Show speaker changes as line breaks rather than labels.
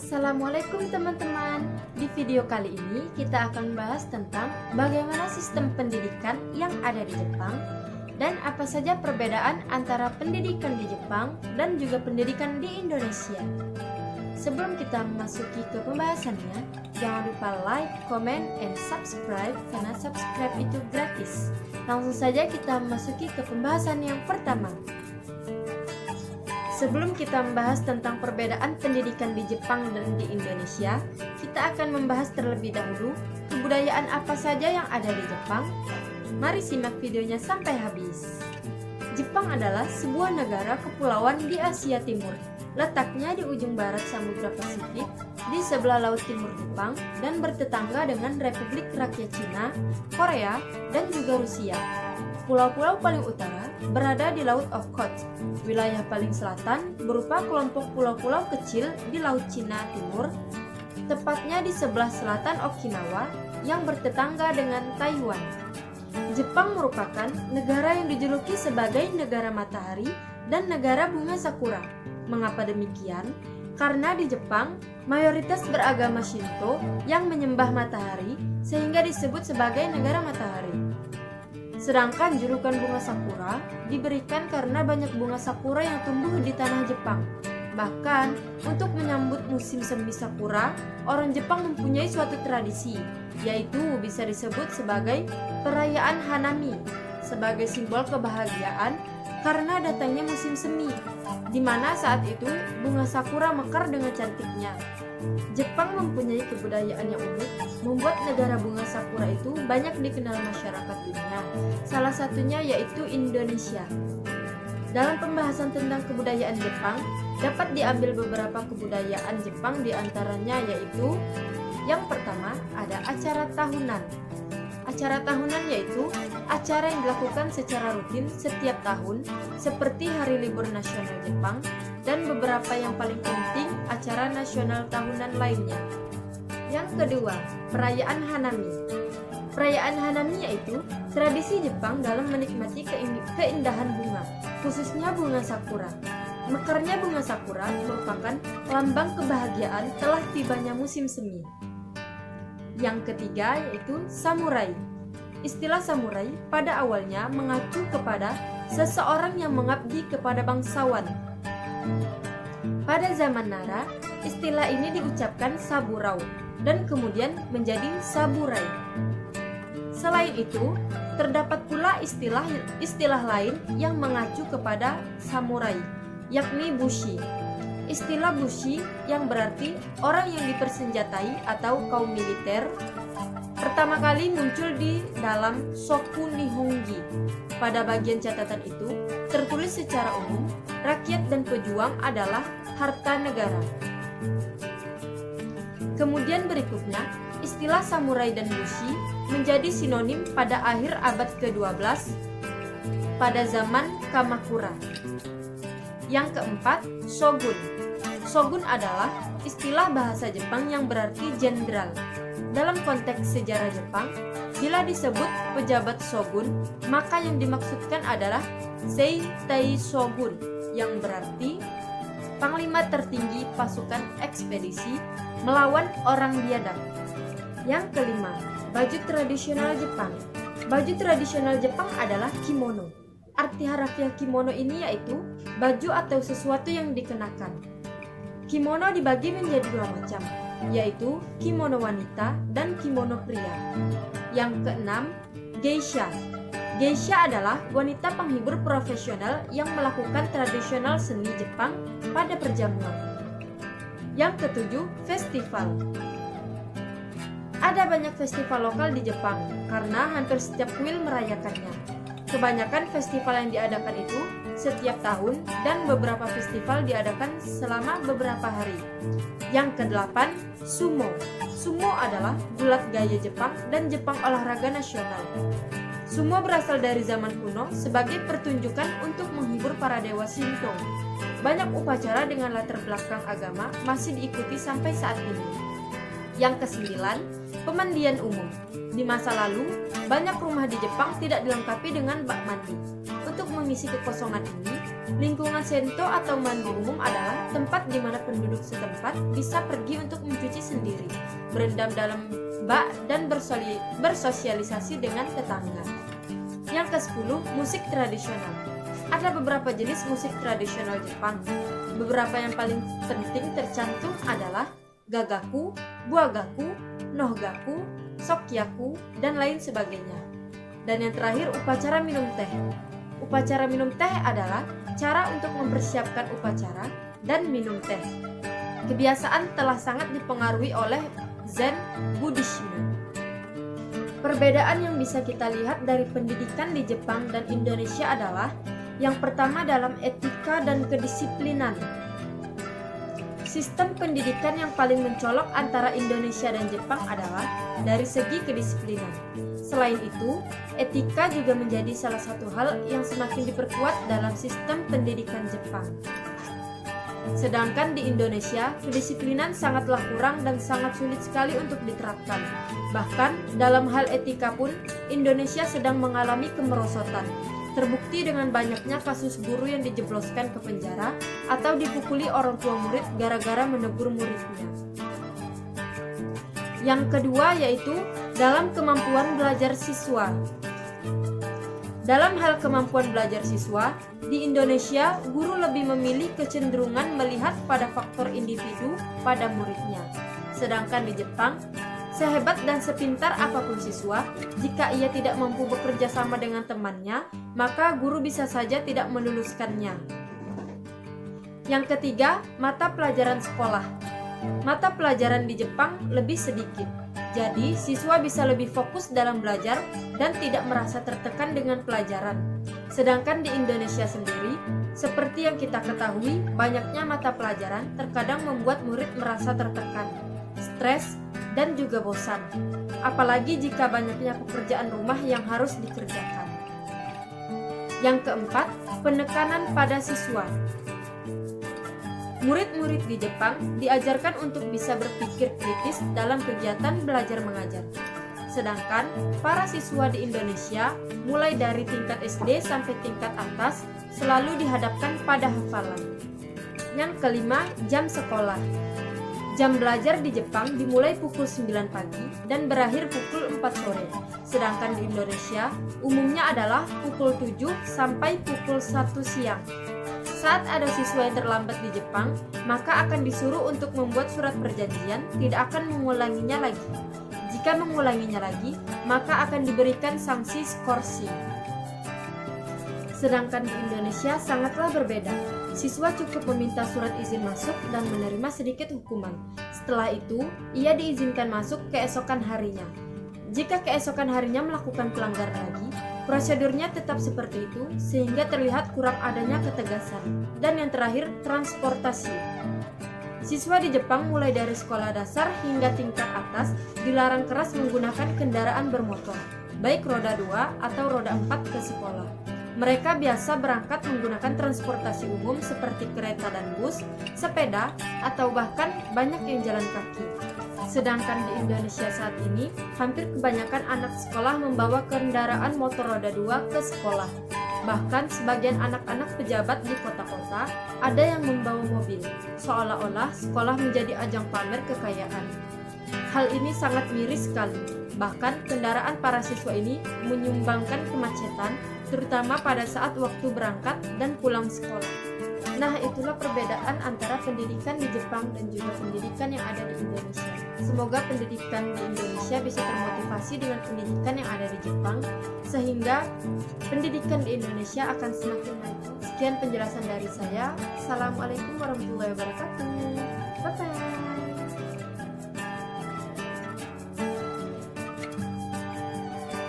Assalamualaikum teman-teman. Di video kali ini kita akan membahas tentang bagaimana sistem pendidikan yang ada di Jepang dan apa saja perbedaan antara pendidikan di Jepang dan juga pendidikan di Indonesia. Sebelum kita memasuki ke pembahasannya, jangan lupa like, comment, and subscribe karena subscribe itu gratis. Langsung saja kita memasuki ke pembahasan yang pertama. Sebelum kita membahas tentang perbedaan pendidikan di Jepang dan di Indonesia, kita akan membahas terlebih dahulu kebudayaan apa saja yang ada di Jepang. Mari simak videonya sampai habis. Jepang adalah sebuah negara kepulauan di Asia Timur. Letaknya di ujung barat Samudra Pasifik, di sebelah Laut Timur Jepang, dan bertetangga dengan Republik Rakyat Cina, Korea, dan juga Rusia. Pulau-pulau paling utara berada di Laut Okhotsk. Wilayah paling selatan berupa kelompok pulau-pulau kecil di Laut Cina Timur, tepatnya di sebelah selatan Okinawa yang bertetangga dengan Taiwan. Jepang merupakan negara yang dijuluki sebagai negara matahari dan negara bunga sakura. Mengapa demikian? Karena di Jepang mayoritas beragama Shinto yang menyembah matahari sehingga disebut sebagai negara matahari. Sedangkan julukan bunga sakura diberikan karena banyak bunga sakura yang tumbuh di tanah Jepang. Bahkan, untuk menyambut musim semi sakura, orang Jepang mempunyai suatu tradisi, yaitu bisa disebut sebagai perayaan Hanami, sebagai simbol kebahagiaan karena datangnya musim semi, di mana saat itu bunga sakura mekar dengan cantiknya. Jepang mempunyai kebudayaan yang unik, membuat negara bunga sakura itu banyak dikenal masyarakat dunia. Salah satunya yaitu Indonesia. Dalam pembahasan tentang kebudayaan Jepang, dapat diambil beberapa kebudayaan Jepang diantaranya yaitu yang pertama ada acara tahunan. Acara tahunan yaitu acara yang dilakukan secara rutin setiap tahun seperti Hari Libur Nasional Jepang dan beberapa yang paling penting acara nasional tahunan lainnya. Yang kedua, perayaan Hanami. Perayaan Hanami yaitu tradisi Jepang dalam menikmati keindahan bunga, khususnya bunga sakura. Mekarnya bunga sakura merupakan lambang kebahagiaan telah tibanya musim semi. Yang ketiga yaitu samurai. Istilah samurai pada awalnya mengacu kepada seseorang yang mengabdi kepada bangsawan. Pada zaman Nara, istilah ini diucapkan saburau dan kemudian menjadi saburai. Selain itu, terdapat pula istilah lain yang mengacu kepada samurai, yakni bushi. Istilah bushi yang berarti orang yang dipersenjatai atau kaum militer pertama kali muncul di dalam Shoku Nihongi. Pada bagian catatan itu tertulis secara umum, rakyat dan pejuang adalah harta negara. Kemudian berikutnya, istilah samurai dan bushi menjadi sinonim pada akhir abad ke-12 pada zaman Kamakura. Yang keempat, shogun. Shogun adalah istilah bahasa Jepang yang berarti jenderal. Dalam konteks sejarah Jepang, bila disebut pejabat shogun, maka yang dimaksudkan adalah Seitai Shogun, yang berarti panglima tertinggi pasukan ekspedisi melawan orang biadab. Yang kelima, baju tradisional Jepang. Baju tradisional Jepang adalah kimono. Arti harafiah kimono ini yaitu baju atau sesuatu yang dikenakan. Kimono dibagi menjadi dua macam, yaitu kimono wanita dan kimono pria. Yang keenam, geisha. Geisha adalah wanita penghibur profesional yang melakukan tradisional seni Jepang pada perjamuan. Yang ketujuh, festival. Ada banyak festival lokal di Jepang karena hampir setiap kuil merayakannya. Kebanyakan festival yang diadakan itu setiap tahun dan beberapa festival diadakan selama beberapa hari. Yang kedelapan, sumo. Sumo adalah gulat gaya Jepang dan Jepang olahraga nasional. Sumo berasal dari zaman kuno sebagai pertunjukan untuk menghibur para dewa Shinto. Banyak upacara dengan latar belakang agama masih diikuti sampai saat ini. Yang kesembilan, pemandian umum. Di masa lalu, banyak rumah di Jepang tidak dilengkapi dengan bak mandi. Untuk mengisi kekosongan ini, Lingkungan sento atau mandi umum adalah tempat di mana penduduk setempat bisa pergi untuk mencuci sendiri, berendam dalam bak, dan bersosialisasi dengan tetangga. Yang ke-10, musik tradisional. Ada beberapa jenis musik tradisional Jepang. Beberapa yang paling penting tercantum adalah gagaku, buagaku, nohgaku, sokyaku, dan lain sebagainya. Dan yang terakhir, upacara minum teh. Upacara minum teh adalah cara untuk mempersiapkan upacara dan minum teh. Kebiasaan telah sangat dipengaruhi oleh Zen Buddhisme. Perbedaan yang bisa kita lihat dari pendidikan di Jepang dan Indonesia adalah yang pertama dalam etika dan kedisiplinan. Sistem pendidikan yang paling mencolok antara Indonesia dan Jepang adalah dari segi kedisiplinan. Selain itu, etika juga menjadi salah satu hal yang semakin diperkuat dalam sistem pendidikan Jepang. Sedangkan di Indonesia, kedisiplinan sangatlah kurang dan sangat sulit sekali untuk diterapkan. Bahkan, dalam hal etika pun, Indonesia sedang mengalami kemerosotan. Terbukti dengan banyaknya kasus guru yang dijebloskan ke penjara atau dipukuli orang tua murid gara-gara menegur muridnya. Yang kedua yaitu dalam kemampuan belajar siswa. Dalam hal kemampuan belajar siswa, di Indonesia guru lebih memilih kecenderungan melihat pada faktor individu pada muridnya. Sedangkan di Jepang, sehebat dan sepintar apapun siswa, jika ia tidak mampu bekerja sama dengan temannya, maka guru bisa saja tidak meluluskannya. Yang ketiga, mata pelajaran sekolah. Mata pelajaran di Jepang lebih sedikit, jadi siswa bisa lebih fokus dalam belajar dan tidak merasa tertekan dengan pelajaran. Sedangkan di Indonesia sendiri, seperti yang kita ketahui, banyaknya mata pelajaran terkadang membuat murid merasa tertekan, stres, dan juga bosan. Apalagi jika banyaknya pekerjaan rumah yang harus dikerjakan. Yang keempat, penekanan pada siswa. Murid-murid di Jepang diajarkan untuk bisa berpikir kritis dalam kegiatan belajar mengajar. Sedangkan para siswa di Indonesia, mulai dari tingkat SD sampai tingkat atas, selalu dihadapkan pada hafalan. Yang kelima, jam sekolah. Jam belajar di Jepang dimulai pukul 9 pagi dan berakhir pukul 4 sore. Sedangkan di Indonesia, umumnya adalah pukul 7 sampai pukul 1 siang. Saat ada siswa yang terlambat di Jepang, maka akan disuruh untuk membuat surat perjanjian tidak akan mengulanginya lagi. Jika mengulanginya lagi, maka akan diberikan sanksi skorsing. Sedangkan di Indonesia sangatlah berbeda. Siswa cukup meminta surat izin masuk dan menerima sedikit hukuman. Setelah itu, ia diizinkan masuk keesokan harinya. Jika keesokan harinya melakukan pelanggaran lagi, prosedurnya tetap seperti itu sehingga terlihat kurang adanya ketegasan. Dan yang terakhir, transportasi. Siswa di Jepang mulai dari sekolah dasar hingga tingkat atas dilarang keras menggunakan kendaraan bermotor, baik roda 2 atau roda 4 ke sekolah. Mereka biasa berangkat menggunakan transportasi umum seperti kereta dan bus, sepeda, atau bahkan banyak yang jalan kaki. Sedangkan di Indonesia saat ini, hampir kebanyakan anak sekolah membawa kendaraan motor roda 2 ke sekolah. Bahkan sebagian anak-anak pejabat di kota-kota ada yang membawa mobil, seolah-olah sekolah menjadi ajang pamer kekayaan. Hal ini sangat miris sekali. Bahkan kendaraan para siswa ini menyumbangkan kemacetan, terutama pada saat waktu berangkat dan pulang sekolah. Nah, itulah perbedaan antara pendidikan di Jepang dan juga pendidikan yang ada di Indonesia. Semoga pendidikan di Indonesia bisa termotivasi dengan pendidikan yang ada di Jepang, sehingga pendidikan di Indonesia akan semakin maju. Sekian penjelasan dari saya. Assalamualaikum warahmatullahi wabarakatuh. Bye-bye.